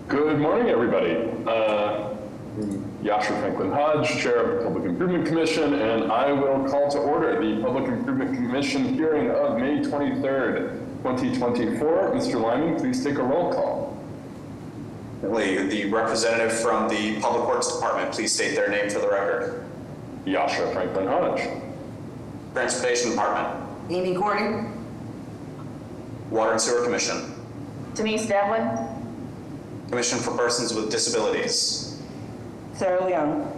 Good morning, everybody. Yasha Franklin Hodge, Chair of the Public Improvement Commission, and I will call to order the Public Improvement Commission hearing of May 23rd, 2024. Mr. Lyman, please take a roll call. The representative from the Public Works Department, please state their name for the record. Yasha Franklin Hodge. Transportation Department. Amy Gordon. Water and Sewer Commission. Denise Devlin. Commission for Persons with Disabilities. Sarah Leung.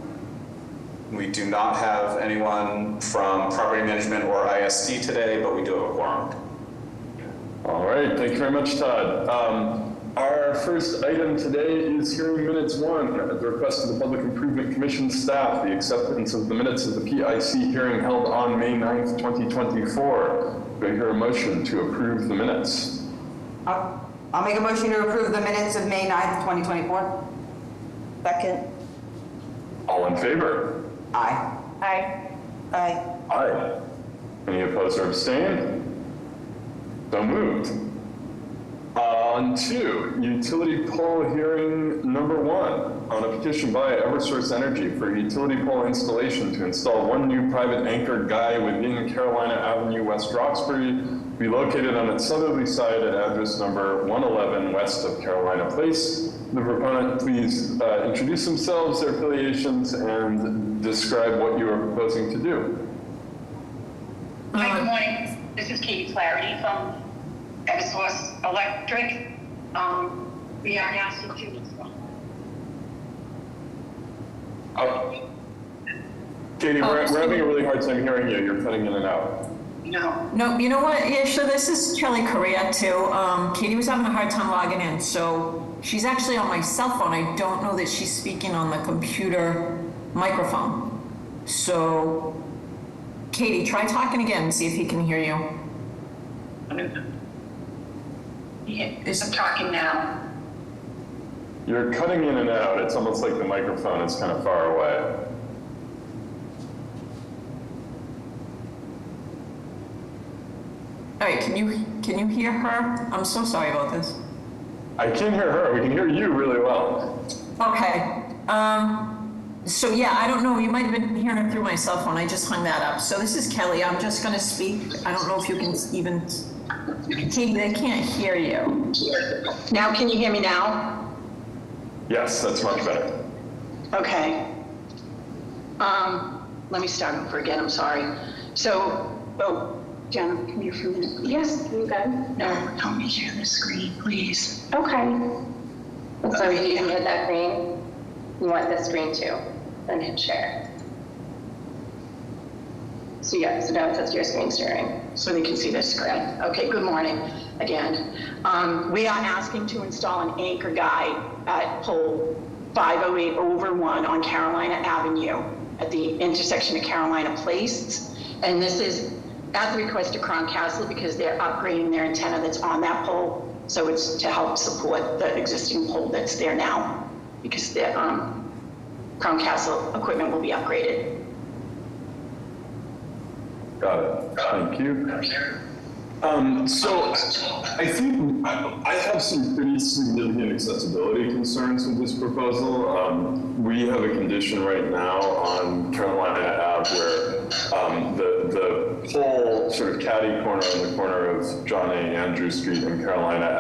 We do not have anyone from Property Management or ISD today, but we do have a quorum. All right, thank you very much, Todd. Our first item today is hearing minutes 1 at the request of the Public Improvement Commission staff, the acceptance of the minutes of the PIC hearing held on May 9th, 2024. Do I hear a motion to approve the minutes? I'll make a motion to approve the minutes of May 9th, 2024. Second. All in favor? Aye. Aye. Aye. Aye. Any opposed or abstained? So moved. On to utility pole hearing number 1 on a petition by Eversource Energy for utility pole installation to install one new private anchored guy within Carolina Avenue, West Roxbury, be located on its southerly side at address number 111 west of Carolina Place. The proponent, please introduce themselves, their affiliations, and describe what you are proposing to do. Hi, good morning. This is Katie Flaherty from Eversource Electric. We are asking to Katie, we're having a really hard time hearing you. You're cutting in and out. No, you know what, Yasha, this is Kelly Correa too. Katie was having a hard time logging in, so she's actually on my cell phone. I don't know that she's speaking on the computer microphone. So, Katie, try talking again and see if he can hear you. I'm talking now. You're cutting in and out. It's almost like the microphone is kind of far away. All right, can you hear her? I'm so sorry about this. I can hear her. We can hear you really well. Okay. So yeah, I don't know. You might have been hearing her through my cell phone. I just hung that up. So this is Kelly. I'm just going to speak. I don't know if you can even. Katie, they can't hear you. Now, can you hear me now? Yes, that's much better. Okay. Let me start over again. I'm sorry. So, Jen, come here for a minute. Yes, you good? No, help me share the screen, please. Okay. So you can hit that green. You want this screen too. Then hit share. So yeah, so now it says your screen sharing. So they can see the screen. Okay, good morning again. We are asking to install an anchor guide at pole 508 over 1 on Carolina Avenue at the intersection of Carolina Place. And this is at the request of Crown Castle because they're upgrading their antenna that's on that pole. So it's to help support the existing pole that's there now because the Crown Castle equipment will be upgraded. Got it. Thank you. So I think I have some pretty significant accessibility concerns with this proposal. We have a condition right now on Carolina Ave where the pole sort of catty corner on the corner of John A. Andrews Street and Carolina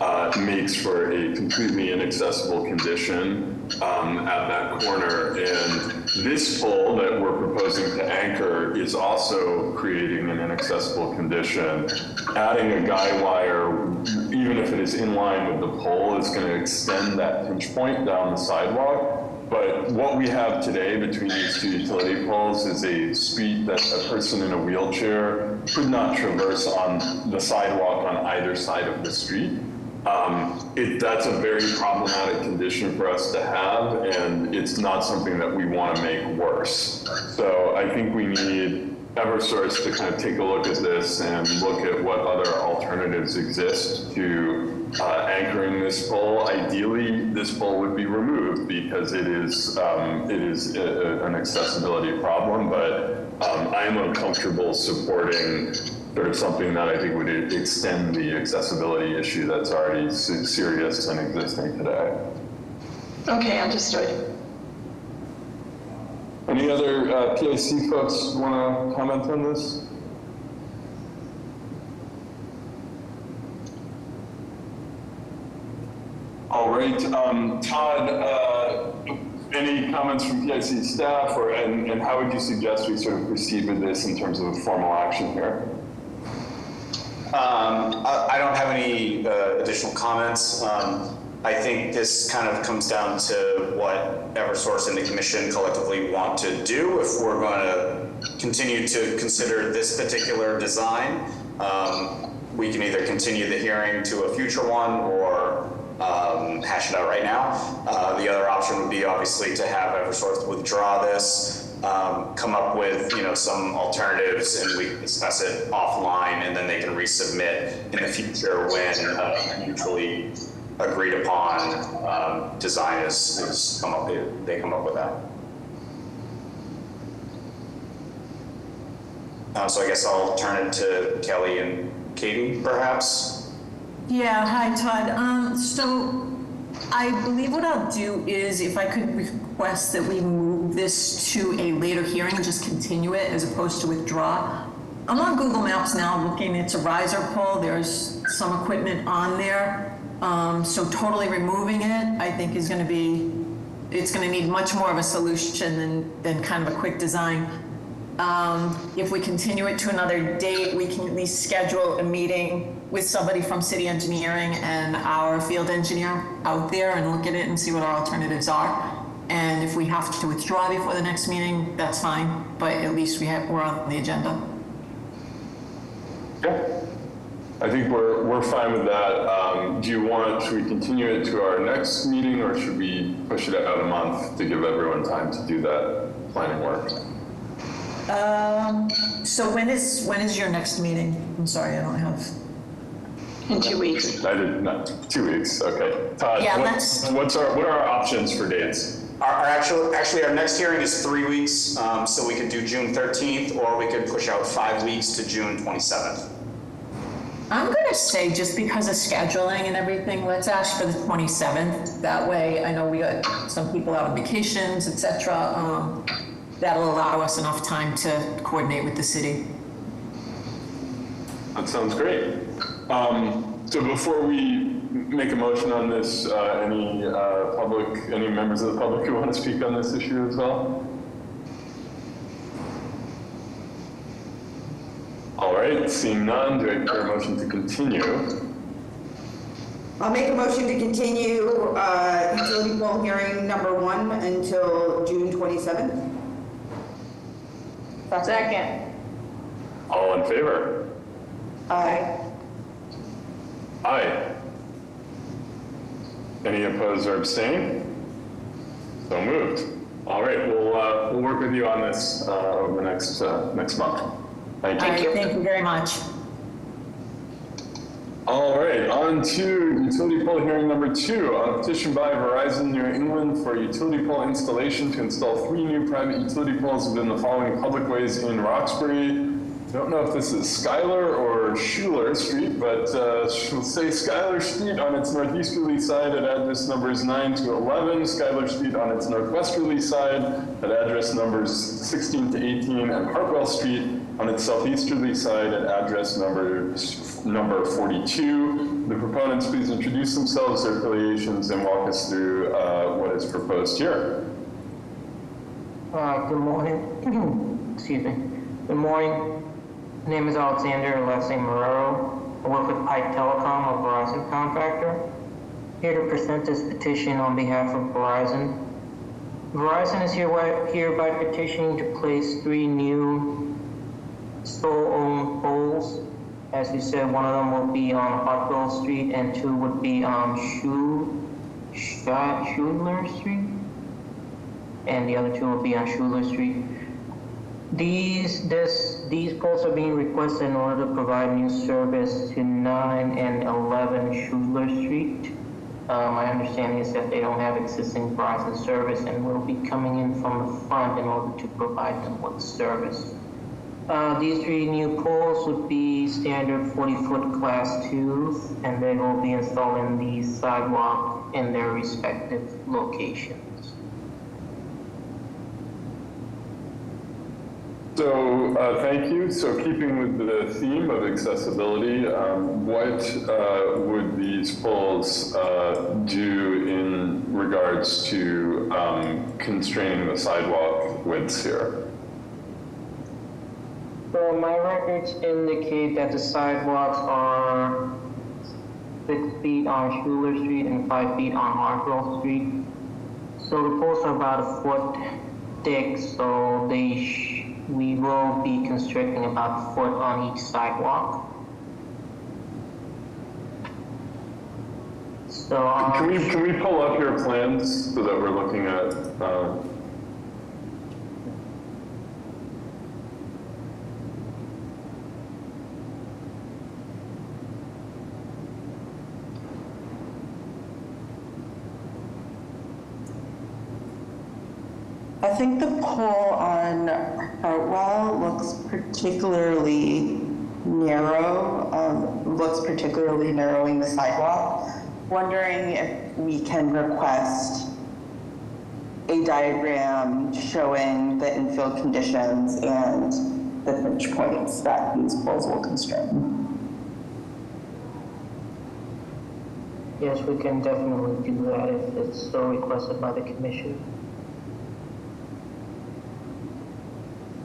Ave makes for a completely inaccessible condition at that corner. And this pole that we're proposing to anchor is also creating an inaccessible condition. Adding a guy wire, even if it is in line with the pole, is going to extend that pinch point down the sidewalk. But what we have today between these two utility poles is a street that a person in a wheelchair could not traverse on the sidewalk on either side of the street. That's a very problematic condition for us to have, and it's not something that we want to make worse. So I think we need Eversource to kind of take a look at this and look at what other alternatives exist to anchoring this pole. Ideally, this pole would be removed because it is an accessibility problem, but I am uncomfortable supporting sort of something that I think would extend the accessibility issue that's already serious and existing today. Okay, understood. Any other PIC folks want to comment on this? All right, Todd, any comments from PIC staff, and how would you suggest we sort of proceed with this in terms of a formal action here? I don't have any additional comments. I think this kind of comes down to what Eversource and the commission collectively want to do. If we're going to continue to consider this particular design, we can either continue the hearing to a future one or hash it out right now. The other option would be obviously to have Eversource withdraw this, come up with some alternatives, and we can discuss it offline, and then they can resubmit in the future when mutually agreed upon design is come up. They come up with that. So I guess I'll turn it to Kelly and Katie, perhaps. Yeah, hi Todd. So I believe what I'll do is if I could request that we move this to a later hearing, just continue it as opposed to withdraw. I'm on Google Maps now looking, it's a riser pole, there's some equipment on there. So totally removing it, I think is gonna be, it's gonna need much more of a solution than kind of a quick design. If we continue it to another date, we can at least schedule a meeting with somebody from city engineering and our field engineer out there and look at it and see what our alternatives are. And if we have to withdraw before the next meeting, that's fine, but at least we're on the agenda. Yeah, I think we're fine with that. Should we continue it to our next meeting, or should we push it out a month to give everyone time to do that planning work? So when is your next meeting? I'm sorry, I don't have. In 2 weeks. I did not. 2 weeks. Okay. Todd, Yeah, what are our options for dates? Actually, our next hearing is 3 weeks, so we could do June 13th, or we could push out 5 weeks to June 27th. I'm gonna say just because of scheduling and everything, let's ask for the 27th. That way, I know we got some people out on vacations, etc. That'll allow us enough time to coordinate with the city. That sounds great. So before we make a motion on this, any members of the public who want to speak on this issue as well? All right, seeing none, do I hear a motion to continue? I'll make a motion to continue utility pole hearing number 1 until June 27th. Second. All in favor? Aye. Aye. Any opposed or abstain? So moved. All right, we'll work with you on this over the next month. Thank you. All right, thank you very much. All right, on to utility pole hearing number 2, on a petition by Verizon New England for utility pole installation to install 3 new private utility poles within the following public ways in Roxbury. I don't know if this is Schuyler or Schuler Street, but we'll say Schuyler Street on its northeasterly side at address numbers 9 to 11, Schuyler Street on its northwesterly side at address numbers 16 to 18, and Hartwell Street on its southeasterly side at address number 42. The proponents please introduce themselves, their affiliations, and walk us through what is proposed here. Good morning. Excuse me. Good morning. My name is Alexander, last name Marrero. I work with Pike Telecom, a Verizon contractor. Here to present this petition on behalf of Verizon. Verizon is hereby petitioning to place 3 new sole-owned poles. As you said, one of them will be on Hartwell Street and 2 would be on Schuler Street. And the other 2 will be on Schuler Street. These poles are being requested in order to provide new service to 9 and 11 Schuler Street. My understanding is that they don't have existing Verizon service and will be coming in from the front in order to provide them with service. These 3 new poles would be standard 40-foot class 2s, and they will be installing the sidewalk in their respective locations. So, thank you. So keeping with the theme of accessibility, what would these poles do in regards to constraining the sidewalk widths here? So my records indicate that the sidewalks are 6 feet on Schuler Street and 5 feet on Hartwell Street. So the poles are about a foot thick, so we will be constricting about a foot on each sidewalk. So Can we pull up your plans so that we're looking at? I think the pole on Hartwell looks particularly narrow, narrowing the sidewalk. Wondering if we can request a diagram showing the infill conditions and the pinch points that these poles will constrain. yes, we can definitely do that if it's so requested by the commission.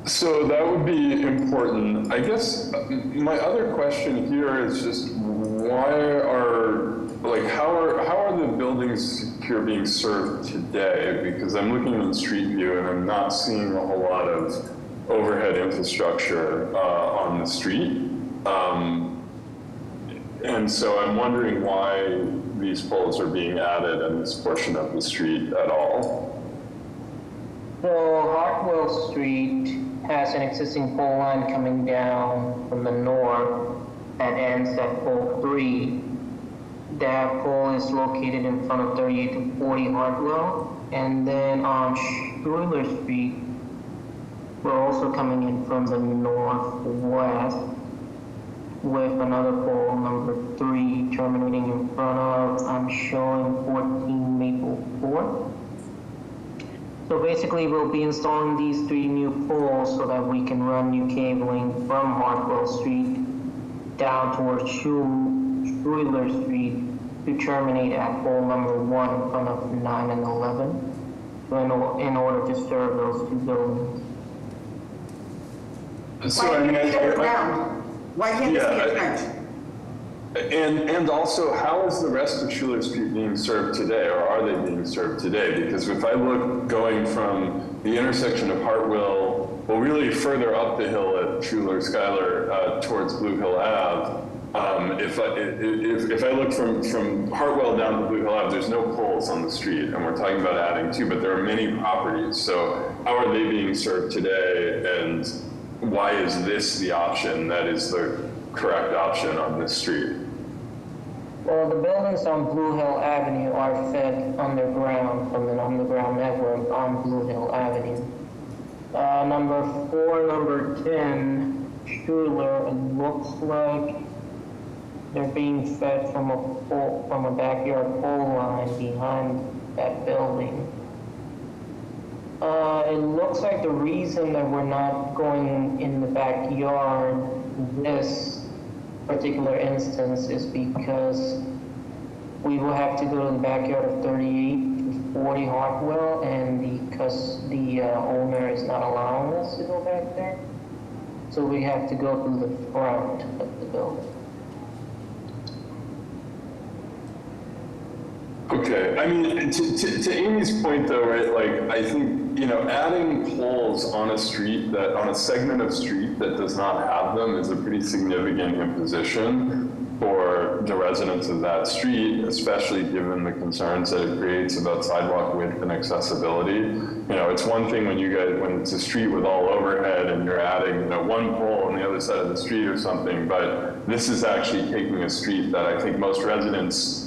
So that would be important. I guess my other question here is just how are the buildings here being served today? Because I'm looking in Street View and I'm not seeing a whole lot of overhead infrastructure on the street. And so I'm wondering why these poles are being added in this portion of the street at all. So Hartwell Street has an existing pole line coming down from the north that ends at pole 3. That pole is located in front of 38 to 40 Hartwell. And then on Schuler Street, we're also coming in from the northwest with another pole, number 3, terminating in front of, I'm showing 14 Maple Court. So basically, we'll be installing these 3 new poles so that we can run new cabling from Hartwell Street down towards Schuler Street to terminate at pole number 1 in front of 9 and 11 in order to serve those 2 buildings. So Why I mean, can't it be ground? Why can't this be a trench? And also, how is the rest of Schuler Street being served today, or are they being served today? Because if I look going from the intersection of Hartwell, well, really further up the hill at Schuler Schuyler towards Blue Hill Ave, if I look from Hartwell down to Blue Hill Ave, there's no poles on the street, and we're talking about adding 2, but there are many properties. So how are they being served today, and why is this the option that is the correct option on this street? Well, the buildings on Blue Hill Avenue are fed underground from an underground network on Blue Hill Avenue. Number 4, number 10, Schuler, it looks like they're being fed from a backyard pole line behind that building. It looks like the reason that we're not going in the backyard this particular instance is because we will have to go to the backyard of 38 to 40 Hartwell, and because the owner is not allowing us to go back there, so we have to go through the front of the building. Okay, I mean, to Amy's point though, right, like, I think, adding poles on a segment of street that does not have them is a pretty significant imposition for the residents of that street, especially given the concerns that it creates about sidewalk width and accessibility. It's one thing when it's a street with all overhead and you're adding, 1 pole on the other side of the street or something, but this is actually taking a street that I think most residents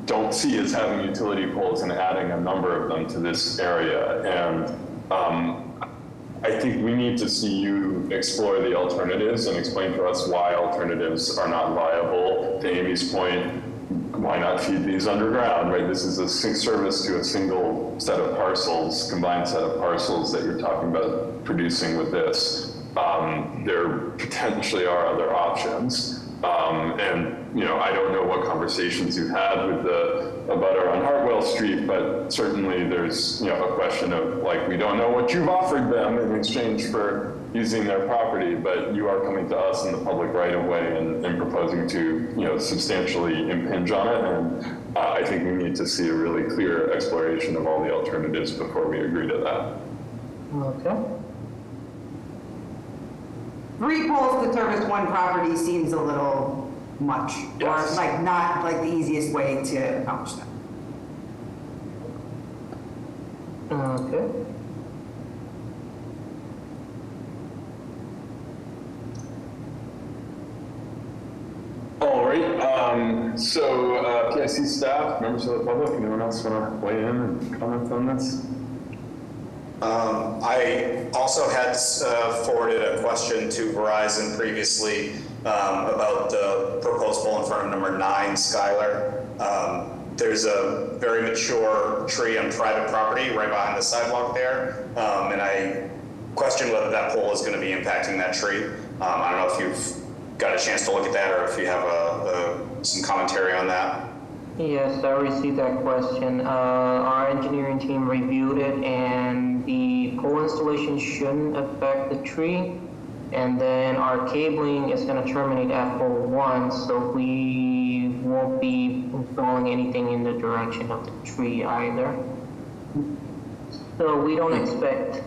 don't see as having utility poles and adding a number of them to this area. And I think we need to see you explore the alternatives and explain to us why alternatives are not viable. To Amy's point, why not feed these underground, right? This is a service to a single set of parcels, combined set of parcels that you're talking about producing with this. There potentially are other options. And, I don't know what conversations you've had with the abutter on Hartwell Street, but certainly there's, a question of like, we don't know what you've offered them in exchange for using their property, but you are coming to us in the public right of way and proposing to, substantially impinge on it. And I think we need to see a really clear exploration of all the alternatives before we agree to that. Okay. 3 poles to service 1 property seems a little much, Yes. or like not like the easiest way to accomplish that. Okay. All right, so PIC staff, members of the public, anyone else want to weigh in and comment on this? I also had forwarded a question to Verizon previously about the proposed pole in front of number 9, Skylar. There's a very mature tree on private property right behind the sidewalk there, and I question whether that pole is going to be impacting that tree. I don't know if you've got a chance to look at that or if you have some commentary on that. Yes, I received that question. Our engineering team reviewed it, and the pole installation shouldn't affect the tree. And then our cabling is going to terminate at pole 1, so we won't be installing anything in the direction of the tree either. So we don't expect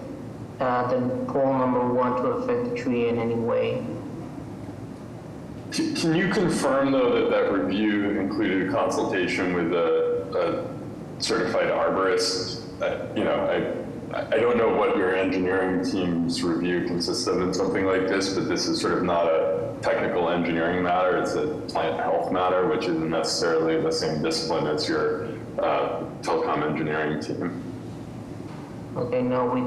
the pole number 1 to affect the tree in any way. Can you confirm, though, that review included consultation with a certified arborist? I don't know what your engineering team's review consists of in something like this, but this is sort of not a technical engineering matter. It's a plant health matter, which isn't necessarily the same discipline as your telecom engineering team. Okay, no, we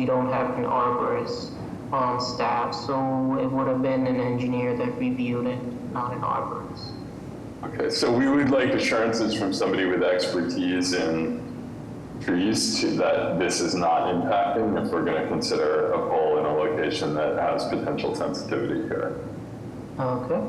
don't have an arborist on staff, so it would have been an engineer that reviewed it, not an arborist. Okay, so we would like assurances from somebody with expertise in trees that this is not impacting if we're going to consider a pole in a location that has potential sensitivity here. Okay.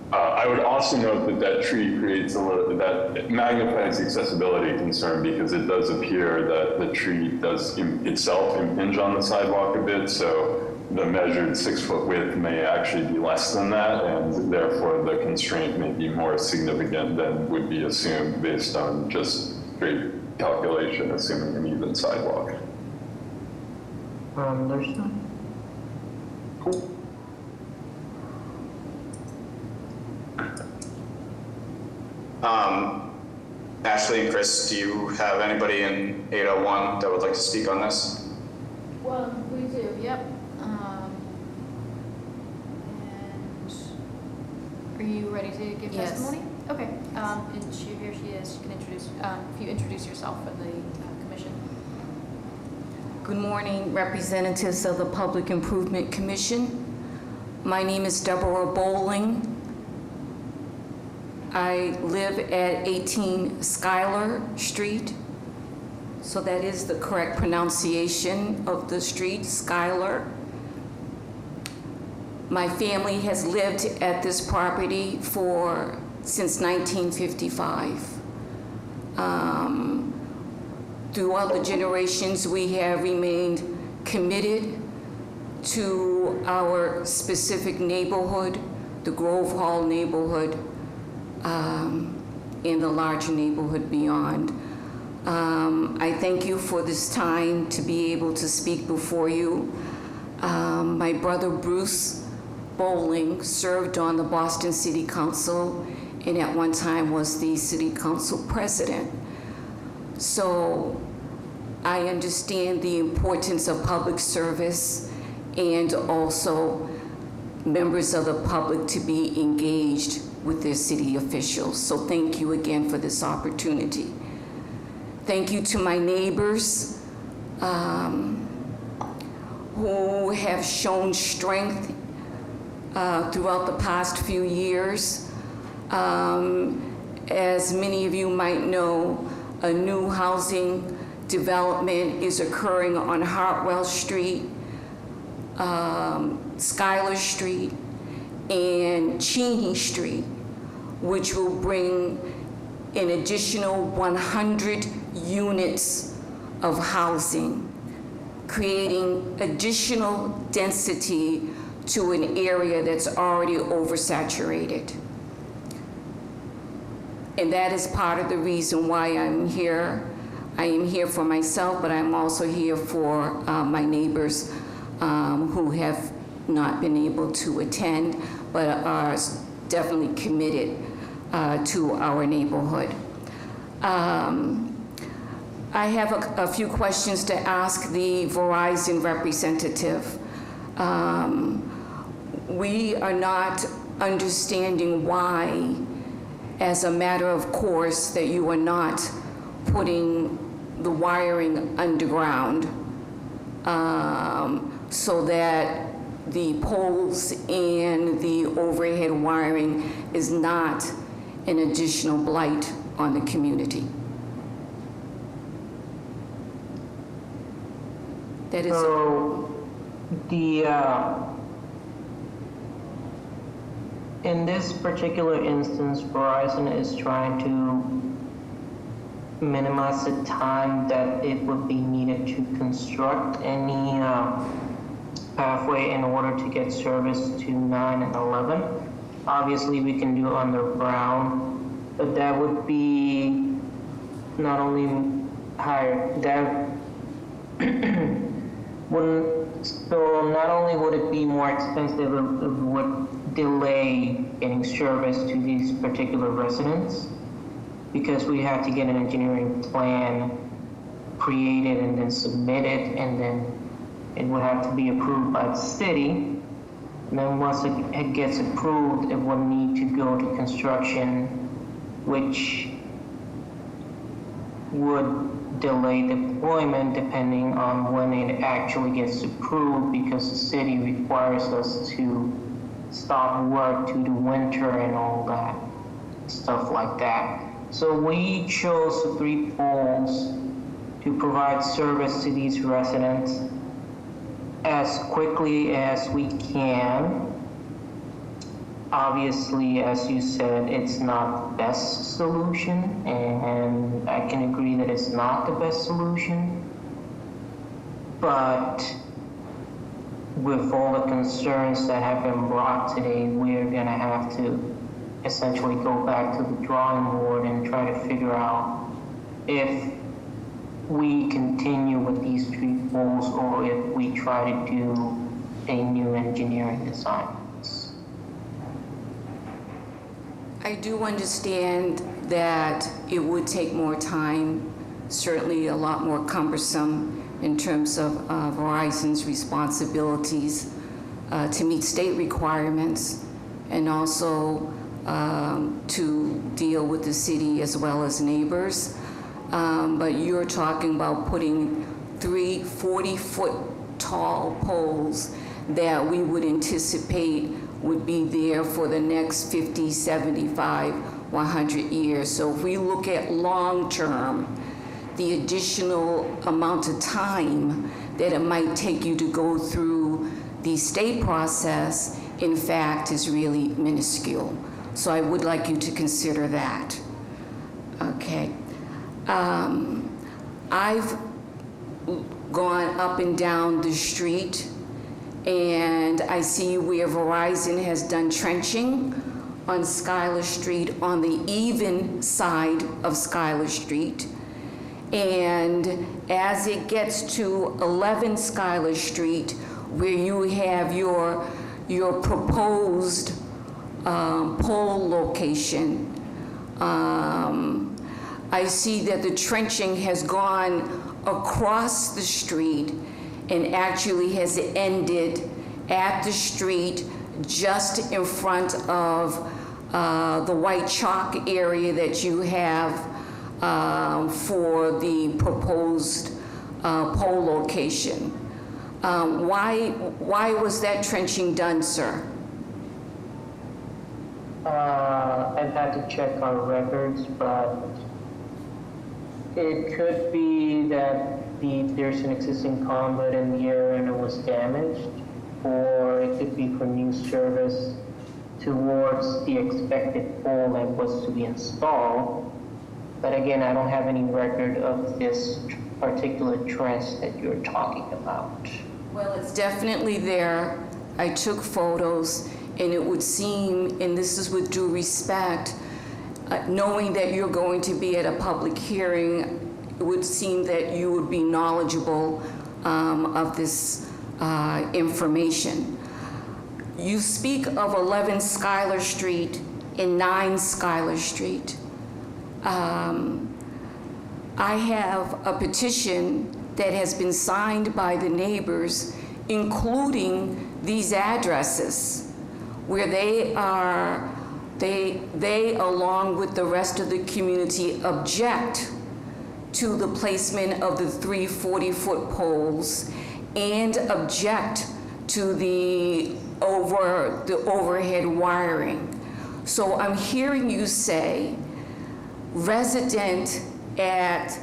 I would also note that tree creates that it magnifies the accessibility concern because it does appear that the tree does itself impinge on the sidewalk a bit, so the measured 6-foot width may actually be less than that, and therefore the constraint may be more significant than would be assumed based on just straight calculation, assuming an even sidewalk. Understood. Cool. Ashley and Chris, do you have anybody in 801 that would like to speak on this? Well, we do, yep. And are you ready to give Yes. testimony? Okay, and here she is, she can introduce, if you introduce yourself for the commission. Good morning, representatives of the Public Improvement Commission. My name is Deborah Bowling. I live at 18 Schuyler Street, so that is the correct pronunciation of the street, Schuyler. My family has lived at this property since 1955. Throughout the generations, we have remained committed to our specific neighborhood, the Grove Hall neighborhood, and the larger neighborhood beyond. I thank you for this time to be able to speak before you. My brother Bruce Bowling served on the Boston City Council and at one time was the City Council president. So I understand the importance of public service and also members of the public to be engaged with their city officials. So thank you again for this opportunity. Thank you to my neighbors who have shown strength throughout the past few years. As many of you might know, a new housing development is occurring on Hartwell Street, Schuyler Street, and Cheney Street, which will bring an additional 100 units of housing, creating additional density to an area that's already oversaturated. And that is part of the reason why I'm here. I am here for myself, but I'm also here for my neighbors who have not been able to attend, but are definitely committed to our neighborhood. I have a few questions to ask the Verizon representative. We are not understanding why, as a matter of course, that you are not putting the wiring underground so that the poles and the overhead wiring is not an additional blight on the community. That is. So in this particular instance, Verizon is trying to minimize the time that it would be needed to construct any pathway in order to get service to 9 and 11. Obviously, we can do underground, but that would be not only higher, that so not only would it be more expensive, it would delay getting service to these particular residents, because we have to get an engineering plan created and then submitted, and then it would have to be approved by the city. And then once it gets approved, it will need to go to construction, which would delay deployment depending on when it actually gets approved, because the city requires us to stop work through the winter and all that stuff like that. So we chose the 3 poles to provide service to these residents as quickly as we can. Obviously, as you said, it's not the best solution, and I can agree that it's not the best solution. But with all the concerns that have been brought today, we're going to have to essentially go back to the drawing board and try to figure out if we continue with these 3 poles or if we try to do a new engineering design. I do understand that it would take more time, certainly a lot more cumbersome in terms of Verizon's responsibilities to meet state requirements, and also to deal with the city as well as neighbors. But you're talking about putting 3 40-foot tall poles that we would anticipate would be there for the next 50, 75, 100 years. So if we look at long-term, the additional amount of time that it might take you to go through the state process, in fact, is really minuscule. So I would like you to consider that. Okay. I've gone up and down the street, and I see where Verizon has done trenching on Schuyler Street, on the even side of Schuyler Street. And as it gets to 11 Schuyler Street, where you have your proposed pole location, I see that the trenching has gone across the street and actually has ended at the street just in front of the white chalk area that you have for the proposed pole location. Why was that trenching done, sir? I've had to check our records, but it could be that there's an existing conduit in the area and it was damaged, or it could be for new service towards the expected pole that was to be installed. But again, I don't have any record of this particular trench that you're talking about. Well, it's definitely there. I took photos, and it would seem, and this is with due respect, knowing that you're going to be at a public hearing, it would seem that you would be knowledgeable of this information. You speak of 11 Schuyler Street and 9 Schuyler Street. I have a petition that has been signed by the neighbors, including these addresses, where they along with the rest of the community object to the placement of the 3 40-foot poles and object to the overhead wiring. So I'm hearing you say resident at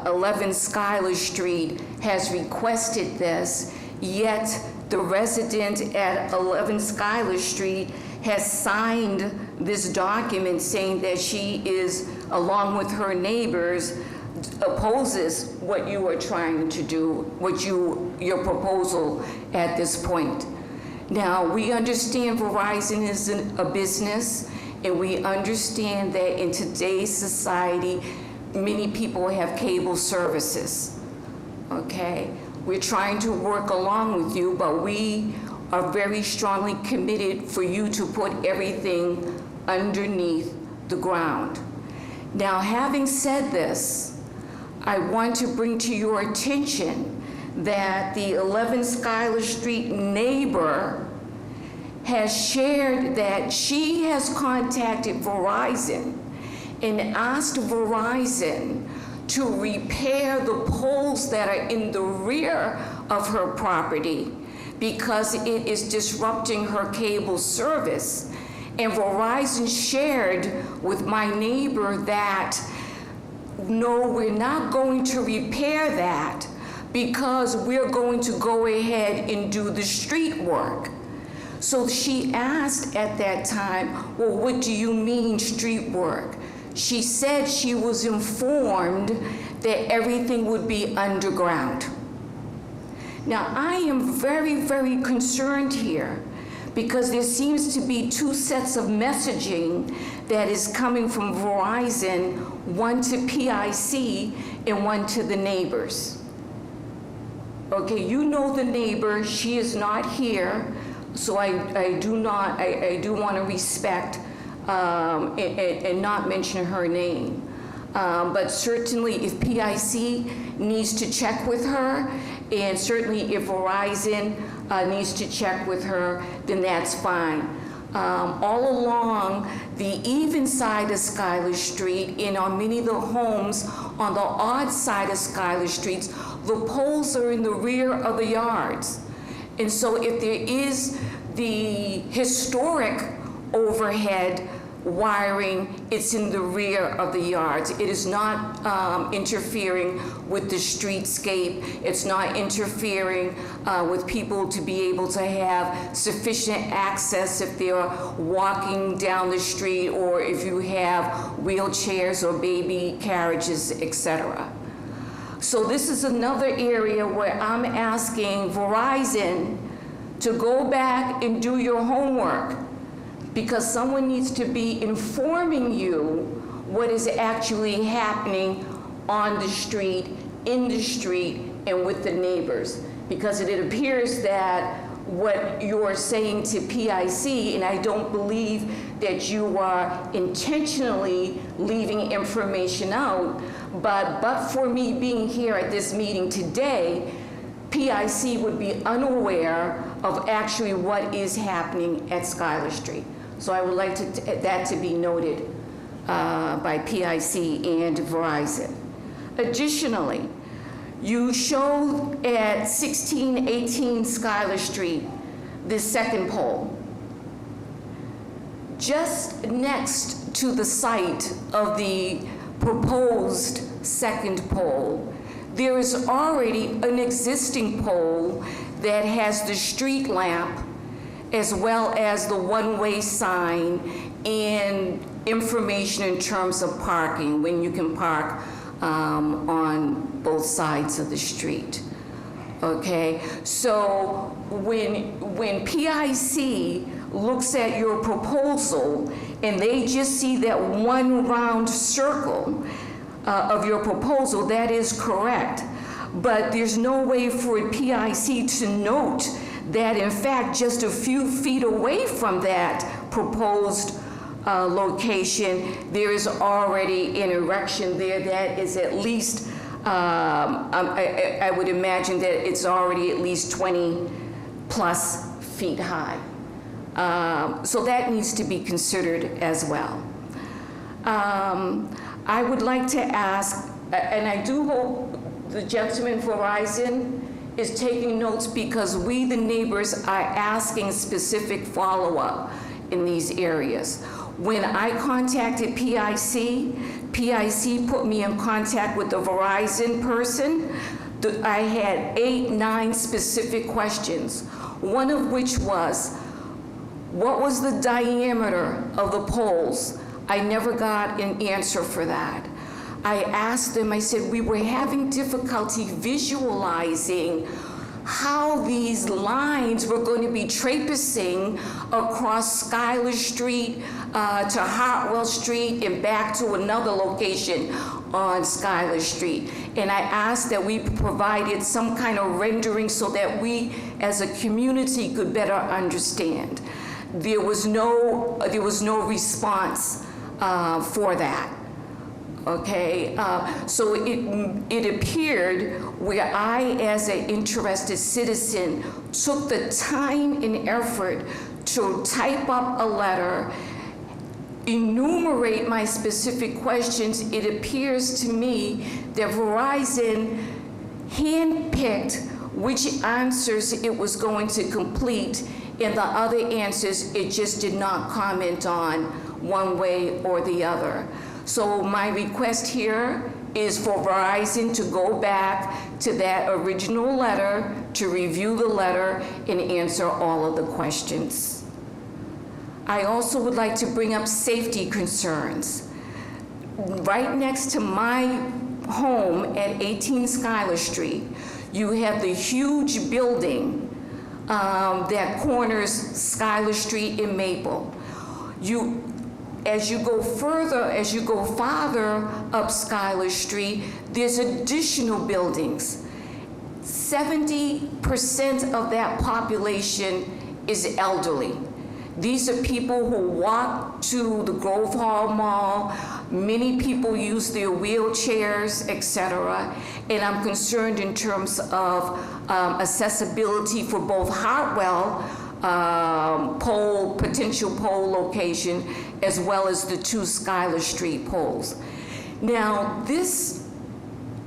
11 Schuyler Street has requested this, yet the resident at 11 Schuyler Street has signed this document saying that she is, along with her neighbors, opposes what you are trying to do, your proposal at this point. Now, we understand Verizon is a business, and we understand that in today's society, many people have cable services, okay? We're trying to work along with you, but we are very strongly committed for you to put everything underneath the ground. Now, having said this, I want to bring to your attention that the 11 Schuyler Street neighbor has shared that she has contacted Verizon and asked Verizon to repair the poles that are in the rear of her property because it is disrupting her cable service. And Verizon shared with my neighbor that, no, we're not going to repair that because we're going to go ahead and do the street work. So she asked at that time, well, what do you mean street work? She said she was informed that everything would be underground. Now, I am very, very concerned here because there seems to be 2 sets of messaging that is coming from Verizon, one to PIC and one to the neighbors. Okay, you know the neighbor, she is not here, so I do want to respect and not mention her name. But certainly if PIC needs to check with her, and certainly if Verizon needs to check with her, then that's fine. All along the even side of Schuyler Street and on many of the homes on the odd side of Schuyler Streets, the poles are in the rear of the yards. And so if there is the historic overhead wiring, it's in the rear of the yards. It is not interfering with the streetscape. It's not interfering with people to be able to have sufficient access if they're walking down the street or if you have wheelchairs or baby carriages, etc. So this is another area where I'm asking Verizon to go back and do your homework, because someone needs to be informing you what is actually happening on the street, in the street, and with the neighbors. Because it appears that what you're saying to PIC, and I don't believe that you are intentionally leaving information out, but for me being here at this meeting today, PIC would be unaware of actually what is happening at Schuyler Street. So I would like that to be noted. by PIC and Verizon. Additionally, you show at 1618 Schuyler Street, the second pole. Just next to the site of the proposed second pole, there is already an existing pole that has the street lamp as well as the one-way sign and information in terms of parking, when you can park on both sides of the street. Okay, so when PIC looks at your proposal and they just see that one round circle of your proposal, that is correct. But there's no way for PIC to note that in fact just a few feet away from that proposed location, there is already an erection there that is at least, I would imagine that it's already at least 20 plus feet high. So that needs to be considered as well. I would like to ask, and I do hope the gentleman Verizon is taking notes, because we, the neighbors, are asking specific follow-up in these areas. When I contacted PIC put me in contact with the Verizon person. I had 8, 9 specific questions, one of which was, what was the diameter of the poles? I never got an answer for that. I asked them, I said, we were having difficulty visualizing how these lines were going to be traipsing across Schuyler Street to Hartwell Street and back to another location on Schuyler Street. And I asked that we provided some kind of rendering so that we as a community could better understand. There was no response for that. Okay, so it appeared where I, as an interested citizen, took the time and effort to type up a letter, enumerate my specific questions. It appears to me that Verizon handpicked which answers it was going to complete, and the other answers it just did not comment on one way or the other. So my request here is for Verizon to go back to that original letter, to review the letter and answer all of the questions. I also would like to bring up safety concerns. Right next to my home at 18 Schuyler Street, you have the huge building that corners Schuyler Street and Maple. As you go farther up Schuyler Street, there's additional buildings. 70% of that population is elderly. These are people who walk to the Grove Hall Mall. Many people use their wheelchairs, etc. And I'm concerned in terms of accessibility for both Hartwell potential pole location, as well as the 2 Schuyler Street poles. Now, this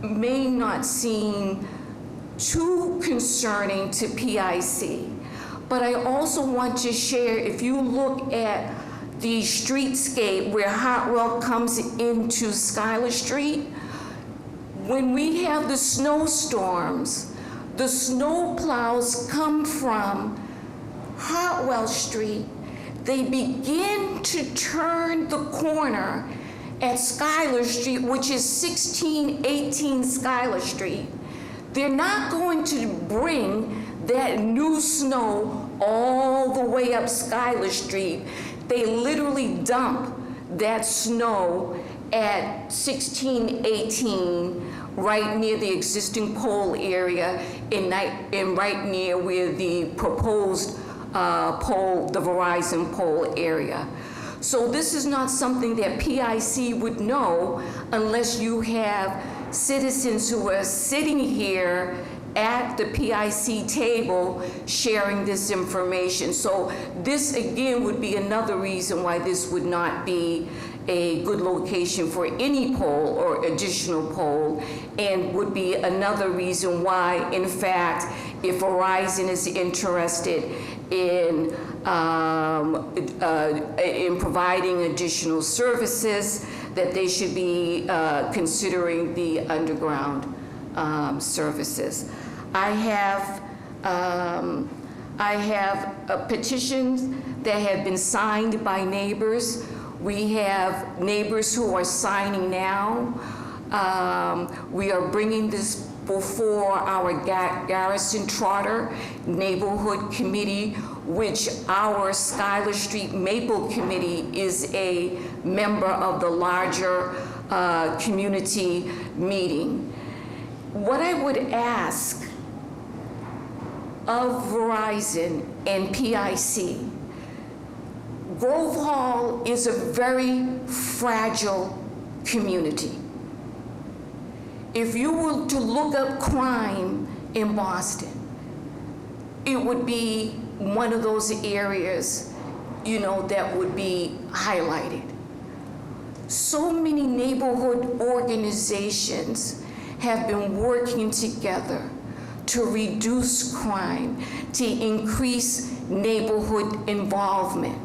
may not seem too concerning to PIC, but I also want to share, if you look at the streetscape where Hartwell comes into Schuyler Street, when we have the snowstorms, the snow plows come from Hartwell Street. They begin to turn the corner at Schuyler Street, which is 1618 Schuyler Street. They're not going to bring that new snow all the way up Schuyler Street. They literally dump that snow at 1618, right near the existing pole area and right near where the proposed the Verizon pole area. So this is not something that PIC would know unless you have citizens who are sitting here at the PIC table sharing this information. So this again would be another reason why this would not be a good location for any pole or additional pole, and would be another reason why, in fact, if Verizon is interested in providing additional services, that they should be considering the underground services. I have petitions that have been signed by neighbors. We have neighbors who are signing now. We are bringing this before our Garrison Trotter Neighborhood Committee, which our Schuyler Street Maple Committee is a member of the larger community meeting. What I would ask of Verizon and PIC, Grove Hall is a very fragile community. If you were to look up crime in Boston, it would be one of those areas, that would be highlighted. So many neighborhood organizations have been working together to reduce crime, to increase neighborhood involvement,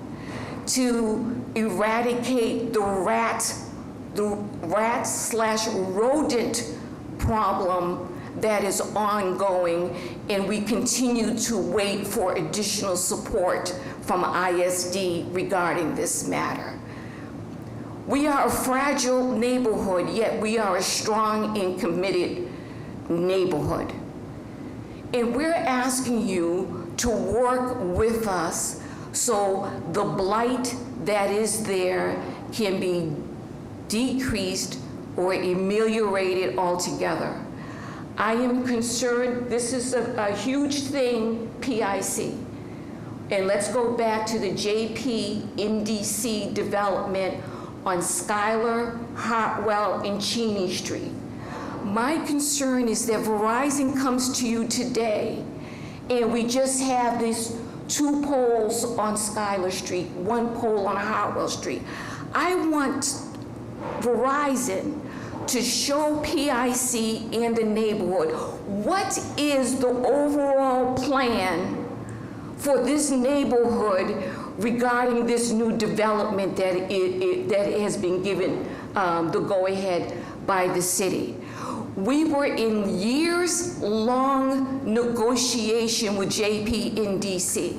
to eradicate the rat/rodent problem that is ongoing, and we continue to wait for additional support from ISD regarding this matter. We are a fragile neighborhood, yet we are a strong and committed neighborhood. And we're asking you to work with us so the blight that is there can be decreased or ameliorated altogether. I am concerned, this is a huge thing, PIC. And let's go back to the JP NDC development on Schuyler, Hartwell, and Cheney Street. My concern is that Verizon comes to you today and we just have these 2 poles on Schuyler Street, 1 pole on Hartwell Street. I want Verizon to show PIC and the neighborhood what is the overall plan for this neighborhood regarding this new development that has been given the go-ahead by the city. We were in years-long negotiation with JP NDC.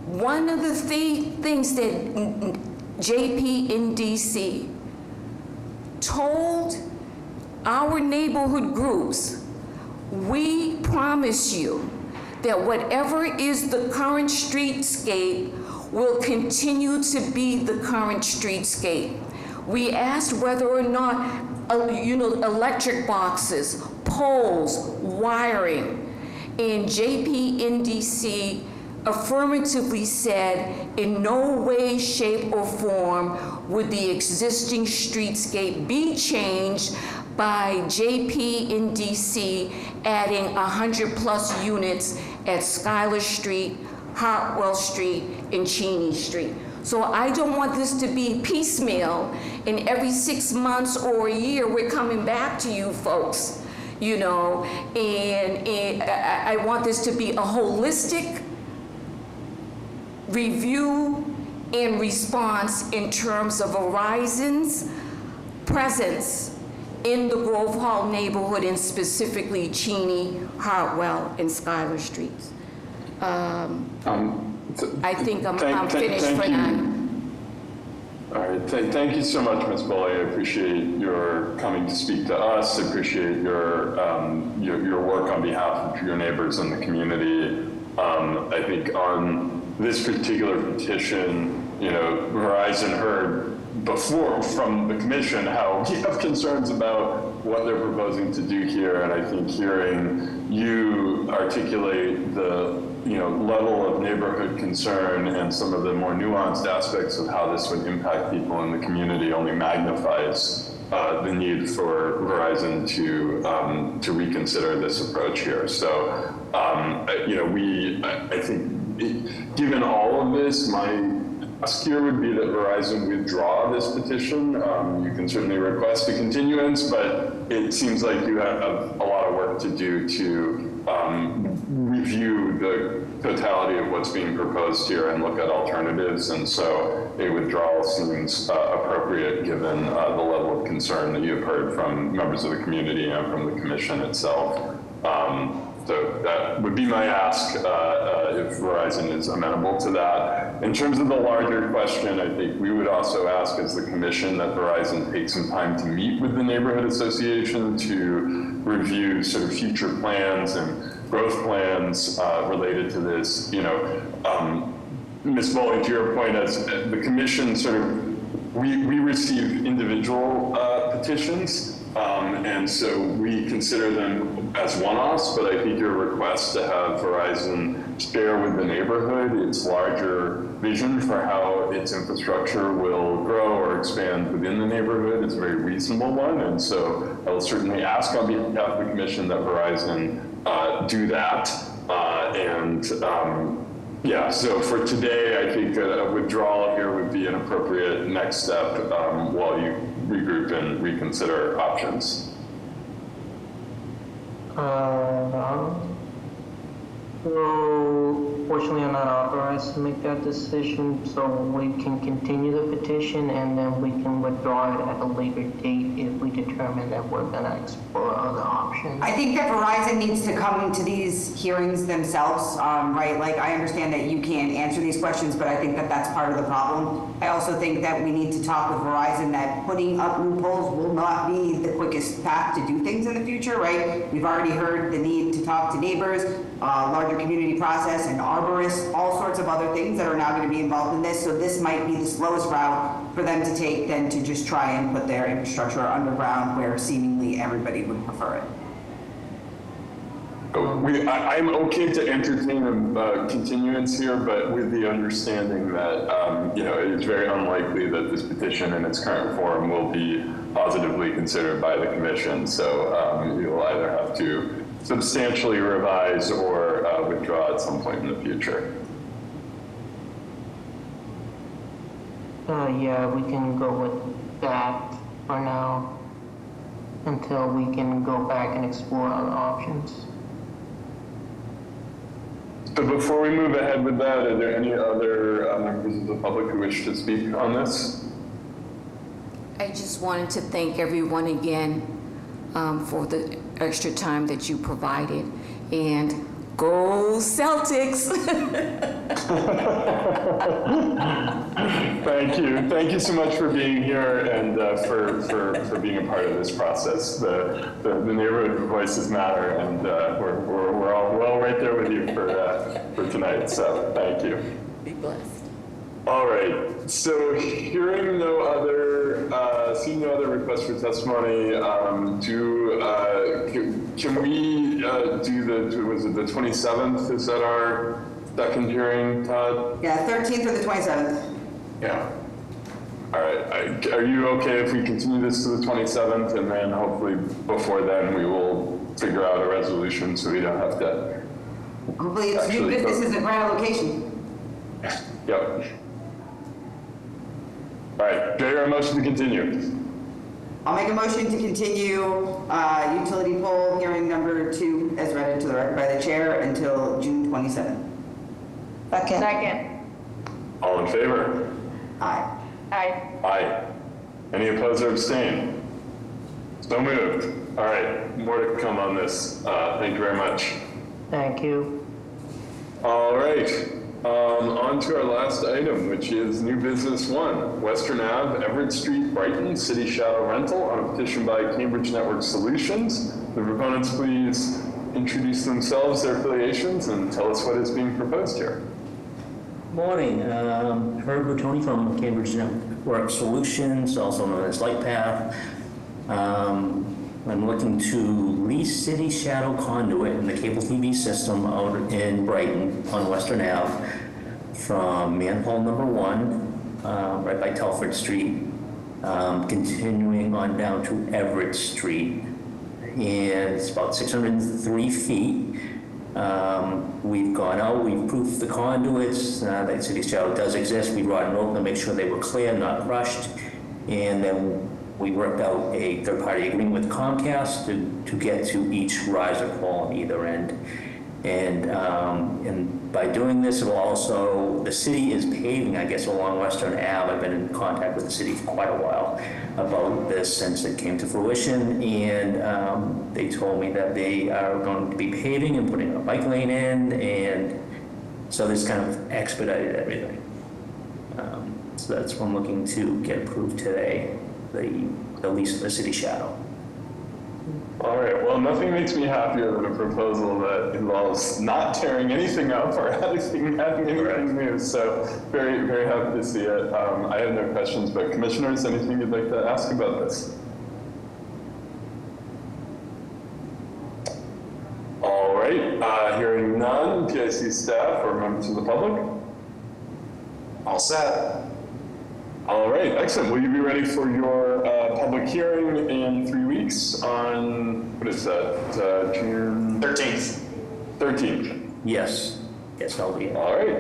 One of the things that JP NDC told our neighborhood groups, we promise you that whatever is the current streetscape will continue to be the current streetscape. We asked whether or not, electric boxes, poles, wiring, and JP NDC affirmatively said in no way, shape, or form would the existing streetscape be changed by JP NDC adding 100+ units at Schuyler Street, Hartwell Street, and Cheney Street. So I don't want this to be piecemeal, and every 6 months or a year we're coming back to you folks, and I want this to be a holistic review and response in terms of Verizon's presence in the Grove Hall neighborhood, and specifically Cheney, Hartwell, and Schuyler Streets. I think I'm finished for now. All right, thank you so much, Ms. Bully. I appreciate your coming to speak to us. I appreciate your work on behalf of your neighbors and the community. I think on this particular petition, Verizon heard before from the commission how we have concerns about what they're proposing to do here, and I think hearing you articulate the level of neighborhood concern and some of the more nuanced aspects of how this would impact people in the community only magnifies the need for Verizon to reconsider this approach here. So, I think given all of this, my ask here would be that Verizon withdraw this petition. You can certainly request a continuance, but it seems like you have a lot of work to do to review the totality of what's being proposed here and look at alternatives. And so a withdrawal seems appropriate given the level of concern that you've heard from members of the community and from the commission itself. So that would be my ask if Verizon is amenable to that. In terms of the larger question, I think we would also ask as the commission that Verizon take some time to meet with the neighborhood association to review sort of future plans and growth plans related to this. You know, Ms. Bowling, to your point, as the commission sort of, we receive individual petitions. And so we consider them as one-offs, but I think your request to have Verizon share with the neighborhood its larger vision for how its infrastructure will grow or expand within the neighborhood is a very reasonable one. And so I will certainly ask on behalf of the commission that Verizon do that. Yeah, so for today, I think a withdrawal here would be an appropriate next step while you regroup and reconsider options. So fortunately, I'm not authorized to make that decision, so we can continue the petition and then we can withdraw it at a later date if we determine that we're gonna explore other options. I think that Verizon needs to come to these hearings themselves, right? Like, I understand that you can't answer these questions, but I think that that's part of the problem. I also think that we need to talk with Verizon that putting up loopholes will not be the quickest path to do things in the future, right? We've already heard the need to talk to neighbors, larger community process, and arborists, all sorts of other things that are now going to be involved in this. So this might be the slowest route for them to take than to just try and put their infrastructure underground where seemingly everybody would prefer it. I'm okay to entertain a continuance here, but with the understanding that you know, it's very unlikely that this petition in its current form will be positively considered by the commission. So you'll either have to substantially revise or withdraw at some point in the future. Yeah, we can go with that for now until we can go back and explore other options. So before we move ahead with that, are there any other members of the public who wish to speak on this? I just wanted to thank everyone again for the extra time that you provided, and go Celtics! Thank you so much for being here and for being a part of this process. The neighborhood voices matter, and we're all right there with you for tonight. So thank you. Be blessed. All right. So hearing no other, seeing no other requests for testimony, can we do was it the 27th? Is that our second hearing, Todd? Yeah, 13th or the 27th. Yeah. All right. Are you okay if we continue this to the 27th, and then hopefully before then we will figure out a resolution so we don't have to. Hopefully it's new business is a grand location. Yep. All right. Do I hear a motion to continue? I'll make a motion to continue utility pole hearing number 2 as read into the record by the chair until June 27th. Second. All in favor? Aye. Aye. Aye. Any opposed or abstain? So moved. All right, more to come on this. Thank you very much. Thank you. All right, on to our last item, which is new business 1, Western Ave, Everett Street, Brighton, city shadow rental on a petition by Cambridge Network Solutions. The proponents please introduce themselves, their affiliations, and tell us what is being proposed here. Morning, Herb Bertoni from Cambridge Network Solutions, also known as LightPath. I'm looking to lease city shadow conduit in the cable TV system out in Brighton on Western Ave from manhole number 1, right by Telford Street, continuing on down to Everett Street. And it's about 603 feet. We've gone out, we've proofed the conduits, that City Shadow does exist. We brought an open to make sure they were clear, not crushed. And then we worked out a third-party agreement with Comcast to get to each riser pole on either end. And by doing this, it will also, the city is paving, I guess, along Western Ave. I've been in contact with the city for quite a while about this since it came to fruition. And they told me that they are going to be paving and putting a bike lane in. And so this kind of expedited everything. So that's what I'm looking to get approved today, the lease of the City Shadow. All right, well, nothing makes me happier than a proposal that involves not tearing anything up or adding anything new. So very, very happy to see it. I have no questions, but commissioners, anything you'd like to ask about this? All right, hearing none, PIC staff or members of the public? All set. All right, excellent. Will you be ready for your public hearing in 3 weeks on, what is that, June? 13th. 13th. Yes, I'll be. All right,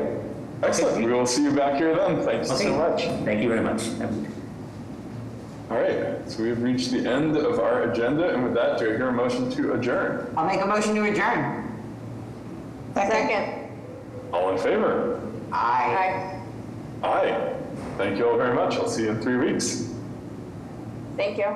excellent. We will see you back here then. Thanks so much. Thank you very much. All right, so we've reached the end of our agenda, and with that, do I hear a motion to adjourn? I'll make a motion to adjourn. Second. All in favor? Aye. Aye. Aye. Thank you all very much. I'll see you in 3 weeks. Thank you.